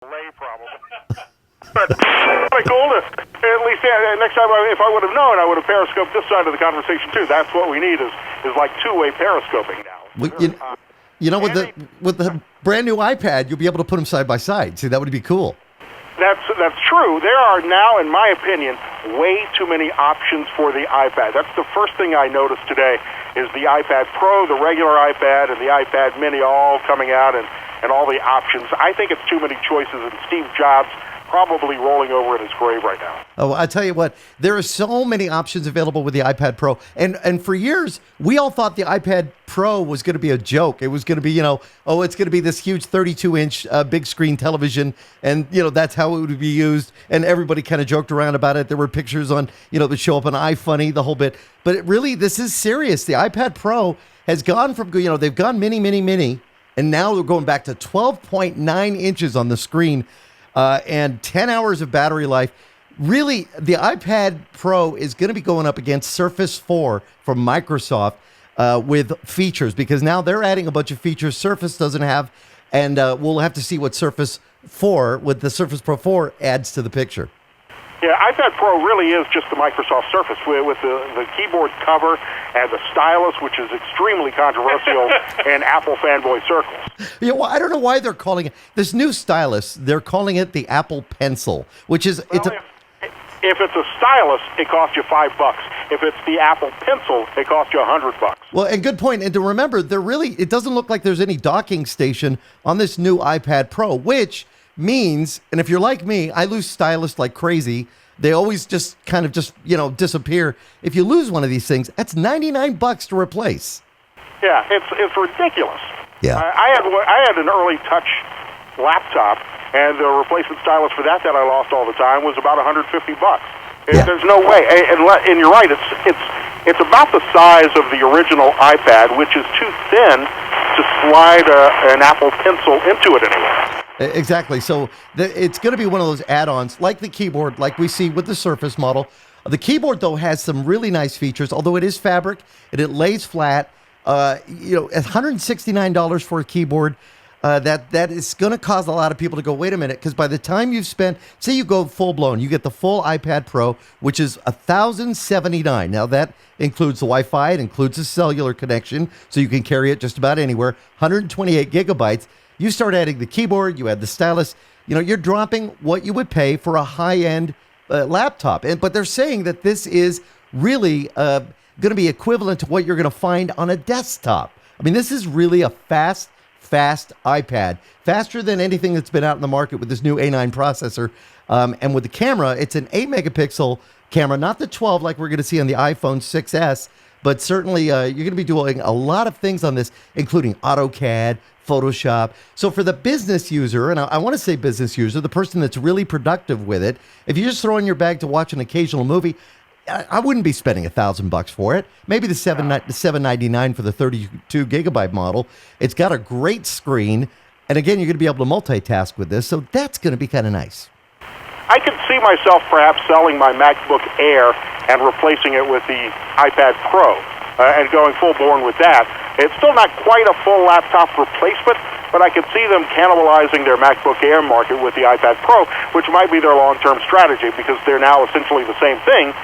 Lay probably. But kind of cool to, at least next time, if I would have known, I would have periscoped this side of the conversation too. That's what we need is like two-way periscoping now. Well, you know, with the brand new iPad, you'll be able to put them side by side. See, that would be cool. That's true. There are now, in my opinion, way too many options for the iPad. That's the first thing I noticed today is the iPad Pro, the regular iPad, and the iPad Mini all coming out and all the options. I think it's too many choices, and Steve Jobs probably rolling over in his grave right now. Oh, I tell you what, there are so many options available with the iPad Pro. And for years, we all thought the iPad Pro was going to be a joke. It was going to be, it's going to be this huge 32-inch big screen television. And, that's how it would be used. And everybody kind of joked around about it. There were pictures on, that show up on iFunny, the whole bit. But this is serious. The iPad Pro has gone from, they've gone mini, and now they're going back to 12.9 inches on the screen. And 10 hours of battery life. Really, the iPad Pro is going to be going up against Surface 4 from Microsoft with features, because now they're adding a bunch of features Surface doesn't have, and we'll have to see what Surface 4 with the Surface Pro 4 adds to the picture. Yeah, iPad Pro really is just the Microsoft Surface with the keyboard cover and the stylus, which is extremely controversial in Apple fanboy circles. Yeah, well, I don't know why they're calling it this new stylus. They're calling it the Apple Pencil, which is if it's a stylus, it costs you $5. If it's the Apple Pencil, it costs you $100. Well, and good point. And to remember, it doesn't look like there's any docking station on this new iPad Pro, which means, and if you're like me, I lose stylus like crazy. They always just disappear. If you lose one of these things, that's $99 to replace. Yeah, it's ridiculous. Yeah, I had an early touch laptop, and the replacement stylus for that I lost all the time was about $150. Yeah. There's no way, and you're right. It's about the size of the original iPad, which is too thin to slide an Apple Pencil into it anywhere. Exactly. So it's going to be one of those add-ons, like the keyboard, like we see with the Surface model. The keyboard, though, has some really nice features, although it is fabric and it lays flat. $169 for a keyboard. That is going to cause a lot of people to go, wait a minute, because by the time you've spent, say you go full-blown, you get the full iPad Pro, which is $1,079. Now, that includes the Wi-Fi. It includes a cellular connection, so you can carry it just about anywhere. 128 gigabytes. You start adding the keyboard, you add the stylus, you're dropping what you would pay for a high-end laptop. But they're saying that this is really going to be equivalent to what you're going to find on a desktop. I mean, this is really a fast iPad, faster than anything that's been out in the market with this new A9 processor. And with the camera, it's an 8-megapixel camera, not the 12 like we're going to see on the iPhone 6S, but certainly you're going to be doing a lot of things on this, including AutoCAD, Photoshop. So for the business user, and I want to say business user, the person that's really productive with it, if you just throw in your bag to watch an occasional movie, I wouldn't be spending $1,000 for it. Maybe the $799 for the 32 gigabyte model. It's got a great screen, and again, you're going to be able to multitask with this, so that's going to be kind of nice. I could see myself perhaps selling my MacBook Air and replacing it with the iPad Pro and going full-born with that. It's still not quite a full laptop replacement, but I could see them cannibalizing their MacBook Air market with the iPad Pro, which might be their long-term strategy because they're now essentially the same thing,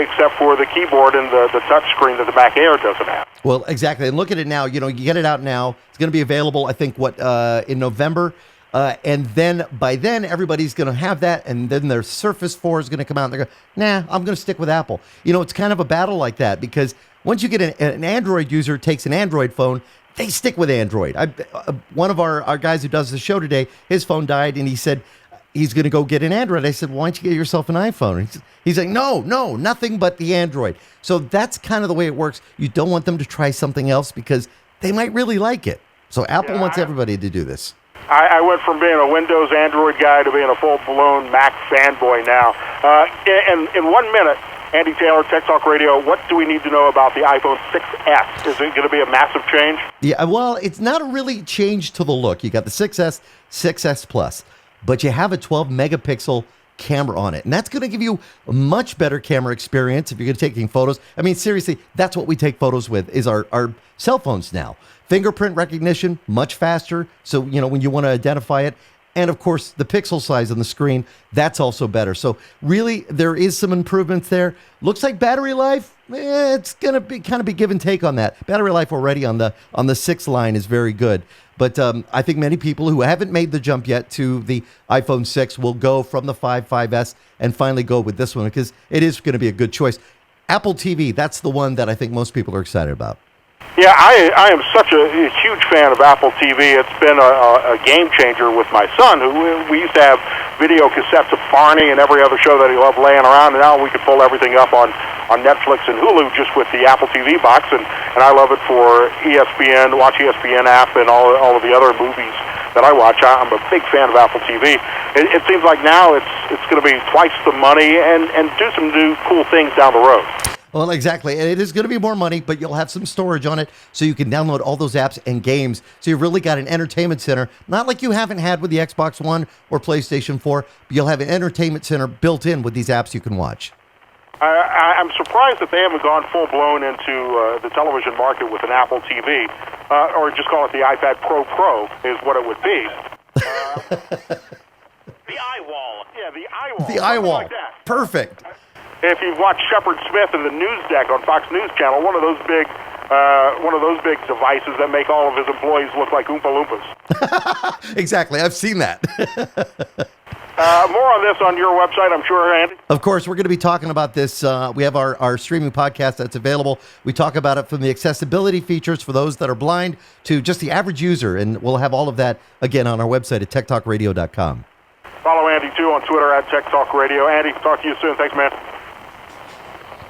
except for the keyboard and the touch screen that the Mac Air doesn't have. Well, exactly. And look at it now. You get it out now. It's going to be available, I think, in November. And then by then, everybody's going to have that. And then their Surface 4 is going to come out. And they're going, nah, I'm going to stick with Apple. It's kind of a battle like that because once you get an Android user takes an Android phone, they stick with Android. One of our guys who does the show today, his phone died, and he said he's going to go get an Android. I said, well, why don't you get yourself an iPhone? He's like, no, nothing but the Android. So that's kind of the way it works. You don't want them to try something else because they might really like it. So Apple wants everybody to do this. I went from being a Windows Android guy to being a full-blown Mac fanboy now. And in 1 minute, Andy Taylor, Tech Talk Radio, what do we need to know about the iPhone 6S? Is it going to be a massive change? Yeah, well, it's not a really change to the look. You got the 6S, 6S Plus, but you have a 12-megapixel camera on it. And that's going to give you a much better camera experience if you're going to be taking photos. I mean, seriously, that's what we take photos with is our cell phones now. Fingerprint recognition, much faster. So, when you want to identify it. And of course, the pixel size on the screen, that's also better. So really, there is some improvements there. Looks like battery life, it's going to be kind of be give and take on that. Battery life already on the 6 line is very good. But I think many people who haven't made the jump yet to the iPhone 6 will go from the 5, 5S, and finally go with this one because it is going to be a good choice. Apple TV, that's the one that I think most people are excited about. Yeah, I am such a huge fan of Apple TV. It's been a game changer with my son, who we used to have video cassettes of Barney and every other show that he loved laying around, and now we can pull everything up on Netflix and Hulu just with the Apple TV box, and I love it for ESPN, watch ESPN app, and all of the other movies that I watch. I'm a big fan of Apple TV. It seems like now it's going to be twice the money and do some new cool things down the road. Well, exactly. And it is going to be more money, but you'll have some storage on it so you can download all those apps and games. So you've really got an entertainment center, not like you haven't had with the Xbox One or PlayStation 4, but you'll have an entertainment center built in with these apps you can watch. I'm surprised that they haven't gone full-blown into the television market with an Apple TV, or just call it the iPad Pro is what it would be. The iWall. Yeah, the iWall. The iWall. Like that. Perfect. If you've watched Shepard Smith and the News Deck on Fox News Channel, one of those big devices that make all of his employees look like Oompa Loompas. Exactly. I've seen that. More on this on your website, I'm sure, Andy. Of course, we're going to be talking about this. We have our streaming podcast that's available. We talk about it from the accessibility features for those that are blind to just the average user, and we'll have all of that, again, on our website at TechtalkRadio.com. Follow Andy, too, on Twitter at TechtalkRadio. Andy, talk to you soon. Thanks, man.